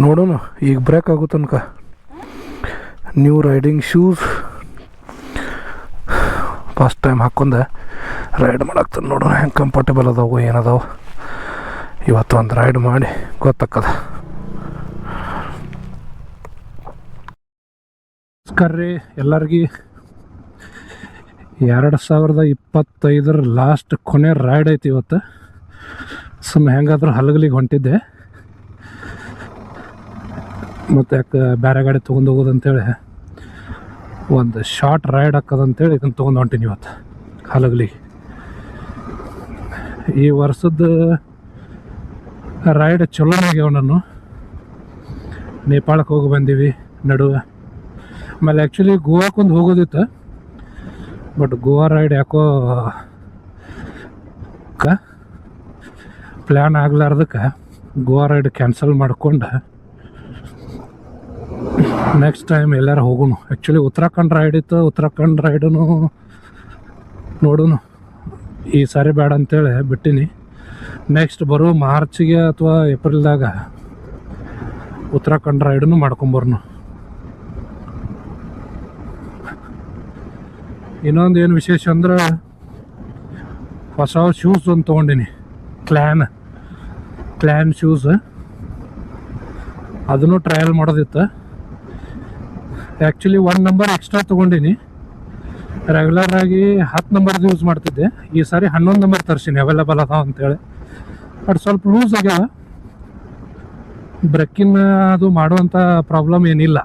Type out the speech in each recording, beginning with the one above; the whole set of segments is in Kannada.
ನೋಡೋಣ ಈಗ ಬ್ರೇಕ್ ಆಗೋ ತನಕ new riding shoes first time ಹಾಕ್ಕೊಂಡೆ ರೈಡ್ ಮಾಡಾಕ್ತಾನೆ. ನೋಡೋಣ ಹೆಂಗೆ ಕಂಫರ್ಟೇಬಲ್ ಅದಾವು ಏನದಾವು. ಇವತ್ತು ಒಂದು ರೈಡ್ ಮಾಡಿ ಗೊತ್ತಾಕ್ಕದ. ನಮಸ್ಕಾರ ರೀ ಎಲ್ಲರಿಗೂ. 2025 ಲಾಸ್ಟ್ ಕೊನೆ ರೈಡ್ ಐತಿ ಇವತ್ತು. ಹೆಂಗಾದ್ರೂ ಹಲಗಲಿಗೆ ಹೊಂಟಿದ್ದೆ, ಮತ್ತು ಯಾಕೆ ಬೇರೆ ಗಾಡಿ ತೊಗೊಂಡು ಹೋಗೋದಂತೇಳಿ ಒಂದು ಶಾರ್ಟ್ ರೈಡ್ ಹಾಕೋದಂತೇಳಿ ಇದನ್ನು ತೊಗೊಂಡು ಹೊಂಟೀನಿ ಇವತ್ತು ಹಲಗಲಿಗೆ. ಈ ವರ್ಷದ ರೈಡ್ ಚಲೋನೇ ಆಗ್ಯಾವ. ನಾನು ನೇಪಾಳಕ್ಕೆ ಹೋಗಿ ಬಂದೀವಿ ನಡುವೆ. ಆಮೇಲೆ ಆ್ಯಕ್ಚುಲಿ ಗೋವಾಕ್ಕೊಂದು ಹೋಗೋದಿತ್ತು, ಬಟ್ ಗೋವಾ ರೈಡ್ ಯಾಕೋ ಪ್ಲ್ಯಾನ್ ಆಗ್ಲಾರ್ದಕ್ಕೆ ಗೋವಾ ರೈಡ್ ಕ್ಯಾನ್ಸಲ್ ಮಾಡ್ಕೊಂಡು ನೆಕ್ಸ್ಟ್ ಟೈಮ್ ಎಲ್ಲಾರು ಹೋಗೋಣ. ಆ್ಯಕ್ಚುಲಿ ಉತ್ತರಾಖಂಡ್ ರೈಡ್ ಇತ್ತು, ಉತ್ತರಾಖಂಡ್ ರೈಡೂ ನೋಡೋಣ. ಈ ಸಾರಿ ಬೇಡ ಅಂತೇಳಿ ಬಿಟ್ಟೀನಿ. ನೆಕ್ಸ್ಟ್ ಬರೋ ಮಾರ್ಚಿಗೆ ಅಥವಾ ಏಪ್ರಿಲ್ದಾಗ ಉತ್ತರಾಖಂಡ್ ರೈಡನ್ನು ಮಾಡ್ಕೊಂಬರ್ನು. ಇನ್ನೊಂದು ಏನು ವಿಶೇಷ ಅಂದ್ರೆ ಹೊಸ ಶೂಸ್ ಒಂದು ತೊಗೊಂಡಿನಿ, ಕ್ಲ್ಯಾನ್ ಶೂಸ್. ಅದನ್ನು ಟ್ರಯಲ್ ಮಾಡೋದಿತ್ತು. ಆ್ಯಕ್ಚುಲಿ 1 ನಂಬರ್ ಎಕ್ಸ್ಟ್ರಾ ತೊಗೊಂಡಿನಿ. ರೆಗ್ಯುಲರಾಗಿ 10 ನಂಬರ್ದು ಯೂಸ್ ಮಾಡ್ತಿದ್ದೆ. ಈ ಸಾರಿ 11 ನಂಬರ್ ತರಿಸೀನಿ, ಅವೈಲೇಬಲ್ ಅದಾವ ಅಂತೇಳಿ. ಬಟ್ ಸ್ವಲ್ಪ ಲೂಸ್ ಆಗ್ಯಾವ. ಬ್ರೇಕಿನ್ ಅದು ಮಾಡುವಂಥ ಪ್ರಾಬ್ಲಮ್ ಏನಿಲ್ಲ.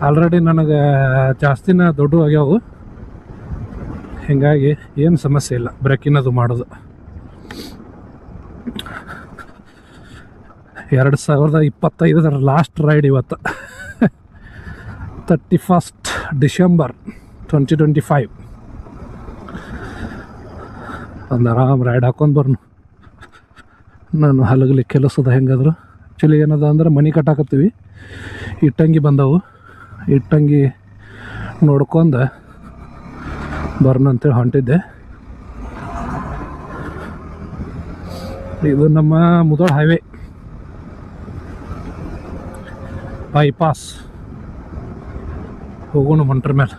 ಆಲ್ರೆಡಿ ನನಗೆ ಜಾಸ್ತಿನ ದೊಡ್ಡ ಆಗ್ಯಾವು, ಹೀಗಾಗಿ ಏನು ಸಮಸ್ಯೆ ಇಲ್ಲ ಬ್ರೇಕಿನ್ ಅದು ಮಾಡೋದು. 2025 ಲಾಸ್ಟ್ ರೈಡ್ ಇವತ್ತು. 31 ಡಿಸೆಂಬರ್ 2025. ಒಂದು ಆರಾಮ್ ರೈಡ್ ಹಾಕೊಂಡು ಬರ್ನು. ನಾನು ಹಲಗಲಿ ಕೆಲಸದ ಹೆಂಗಾದ್ರು ಆ್ಯಕ್ಚುಲಿ ಏನದ ಅಂದ್ರೆ ಮನೆ ಕಟ್ಟಾಕತ್ತೀವಿ. ಇಟ್ಟಂಗಿ ಬಂದವು, ಇಟ್ಟಂಗಿ ನೋಡ್ಕೊಂಡು ಬರ್ನು ಅಂತೇಳಿ ಹೊಂಟಿದ್ದೆ. ಇದು ನಮ್ಮ ಮುದೋಳ ಹೈವೇ ಬೈಪಾಸ್ ಹೋಗೋಣ ಹೊಂಟ್ರ ಮೇಲೆ.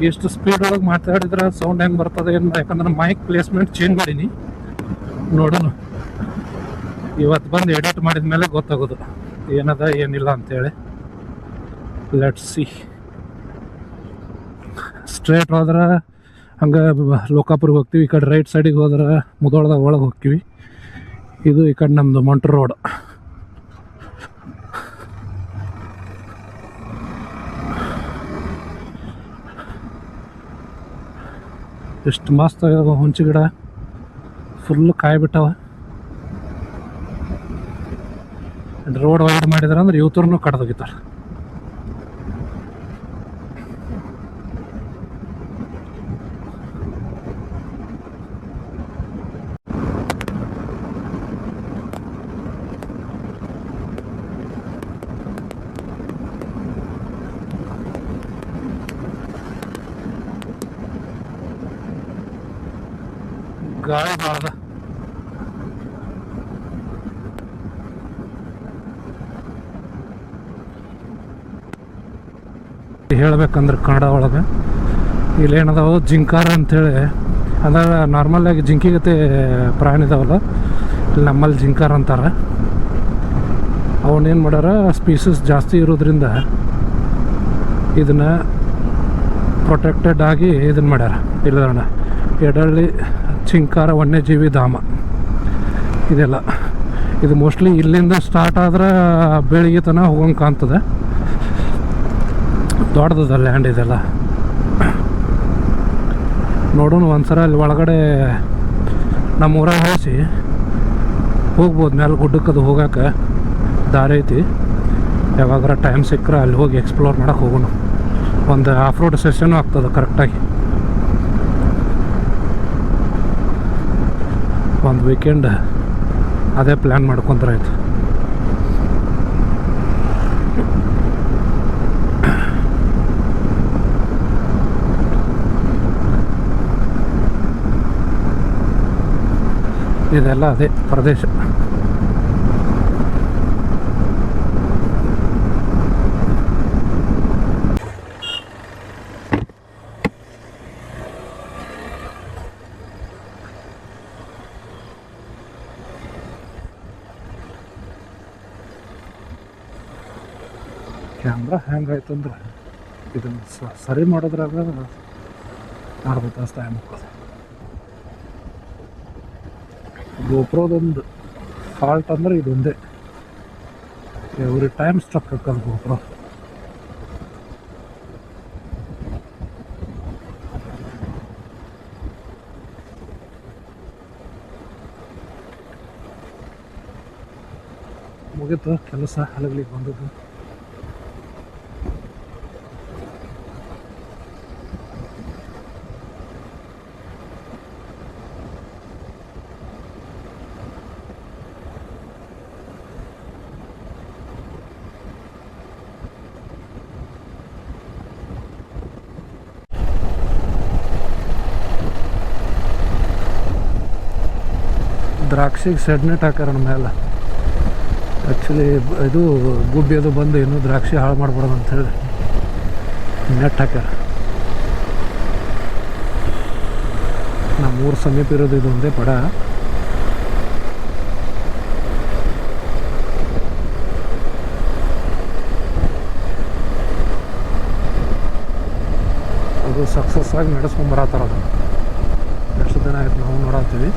ಎಷ್ಟು ಸ್ಪೀಡ್ ಒಳಗೆ ಮಾತಾಡಿದ್ರೆ ಸೌಂಡ್ ಹೆಂಗೆ ಬರ್ತದೆ ಏನು, ಯಾಕಂದ್ರೆ ಮೈಕ್ ಪ್ಲೇಸ್ಮೆಂಟ್ ಚೇಂಜ್ ಮಾಡೀನಿ. ನೋಡೋಣ ಇವತ್ತು ಬಂದು ಎಡಿಟ್ ಮಾಡಿದ ಮೇಲೆ ಗೊತ್ತಾಗೋದು ಏನದ ಏನಿಲ್ಲ ಅಂತೇಳಿ. Let's see. ಸ್ಟ್ರೇಟ್ ಹೋದ್ರೆ ಹಂಗೆ ಲೋಕಾಪುರಿಗೆ ಹೋಗ್ತೀವಿ, ಈ ಕಡೆ ರೈಟ್ ಸೈಡಿಗೆ ಹೋದ್ರೆ ಮುದೋಳದಾಗ ಒಳಗೆ ಹೋಗ್ತೀವಿ. ಇದು ಈ ಕಡೆ ನಮ್ಮದು ಮಂಟ್ರ ರೋಡ್. ಎಷ್ಟು ಮಸ್ತ್ ಆಗ್ಯಾವ ಹುಂಚಿ ಗಿಡ, ಫುಲ್ಲು ಕಾಯಿ ಬಿಟ್ಟವ. ರೋಡ್ ವೈಡ್ ಮಾಡಿದಾರೆ ಅಂದ್ರೆ ಇವತ್ತೂರ್ನು ಕಡ್ದೋಗಿತಾರೆ. ಗಾಳಿ ಭಾಳ ಹೇಳ್ಬೇಕಂದ್ರೆ ಕನ್ನಡ ಒಳಗೆ ಇಲ್ಲೇನದಾವ ಜಿಂಕಾರ ಅಂಥೇಳಿ. ಅಂದ್ರೆ ನಾರ್ಮಲಾಗಿ ಜಿಂಕಿಗತೆ ಪ್ರಾಣಿ ಇದಾವಲ್ಲ, ಇಲ್ಲಿ ನಮ್ಮಲ್ಲಿ ಜಿಂಕಾರ ಅಂತಾರೆ. ಅವನೇನು ಮಾಡ್ಯಾರ, ಸ್ಪೀಸಸ್ ಜಾಸ್ತಿ ಇರೋದ್ರಿಂದ ಇದನ್ನು ಪ್ರೊಟೆಕ್ಟೆಡ್ ಆಗಿ ಇದನ್ನು ಮಾಡ್ಯಾರ. ಇಲ್ಲದಣ್ಣ ಎಡಳ್ಳಿ ಚಿಂಕಾರ ವನ್ಯಜೀವಿ ಧಾಮ ಇದೆಲ್ಲ. ಇದು ಮೋಸ್ಟ್ಲಿ ಇಲ್ಲಿಂದ ಸ್ಟಾರ್ಟ್ ಆದ್ರೆ ಬೆಳಿಗ್ಗೆ ತನಕ ಹೋಗಂಗೆ ಕಾಣ್ತದೆ. ದೊಡ್ಡದ ಲ್ಯಾಂಡ್ ಇದೆಲ್ಲ. ನೋಡೋಣ ಒಂದ್ಸಲ ಅಲ್ಲಿ ಒಳಗಡೆ ನಮ್ಮ ಊರಾಗ ಹೋಸಿ ಹೋಗ್ಬೋದು. ಮೇಲೆ ಗುಡ್ಡಕ್ಕದು ಹೋಗೋಕೆ ದಾರಿ ಐತಿ. ಯಾವಾಗಾರ ಟೈಮ್ ಸಿಕ್ಕರೆ ಅಲ್ಲಿ ಹೋಗಿ ಎಕ್ಸ್ಪ್ಲೋರ್ ಮಾಡೋಕೆ ಹೋಗೋಣ. ಒಂದು ಆಫ್ ರೋಡ್ ಸೆಷನು ಆಗ್ತದೆ ಕರೆಕ್ಟಾಗಿ. ಒಂದು ವೀಕೆಂಡ್ ಅದೇ ಪ್ಲ್ಯಾನ್ ಮಾಡ್ಕೊಂಡ್ರೆ ಆಯ್ತು. ಇದೆಲ್ಲ ಅದೇ ಪ್ರದೇಶ. ಕ್ಯಾಮ್ರಾ ಹ್ಯಾಂಗ್ ಆಯ್ತು ಅಂದ್ರೆ ಇದನ್ನು ಸರಿ ಮಾಡೋದ್ರಾಗ ಮಾಡ್ಬೇಕು ಅಷ್ಟು ಟೈಮ್ ಹೋಗೋದು. ಗೋಪ್ರೋದೊಂದು ಫಾಲ್ಟ್ ಅಂದ್ರೆ ಇದೊಂದೇ, ಎವ್ರಿ ಟೈಮ್ ಸ್ಟಕ್ ಹಾಕೋದು ಗೋಪ್ರೋ. ಮುಗೀತು ಕೆಲಸ, ಹಲಗ್ಲಿಕ್ಕೆ ಬಂದದ್ದು. ದ್ರಾಕ್ಷಿಗೆ ಸೆಡ್ ನೆಟ್ ಹಾಕ್ಯಾರ ನಮ್ಮ ಮೇಲೆ. ಆ್ಯಕ್ಚುಲಿ ಇದು ಗುಬ್ಬಿ ಅದು ಬಂದು ಇನ್ನೂ ದ್ರಾಕ್ಷಿ ಹಾಳು ಮಾಡ್ಬಿಡೋದು ಅಂಥೇಳಿ ನೆಟ್ ಹಾಕ್ಯಾರ. ನಮ್ಮೂರು ಸಮೀಪ ಇರೋದು ಇದು ಒಂದೇ ಪಡ. ಅದು ಸಕ್ಸಸ್ ಆಗಿ ನಡೆಸ್ಕೊಂಬರತ್ತಾರ. ಅದು ಎಷ್ಟು ದಿನ ಆಯ್ತು ನಾವು ನೋಡತ್ತೀವಿ.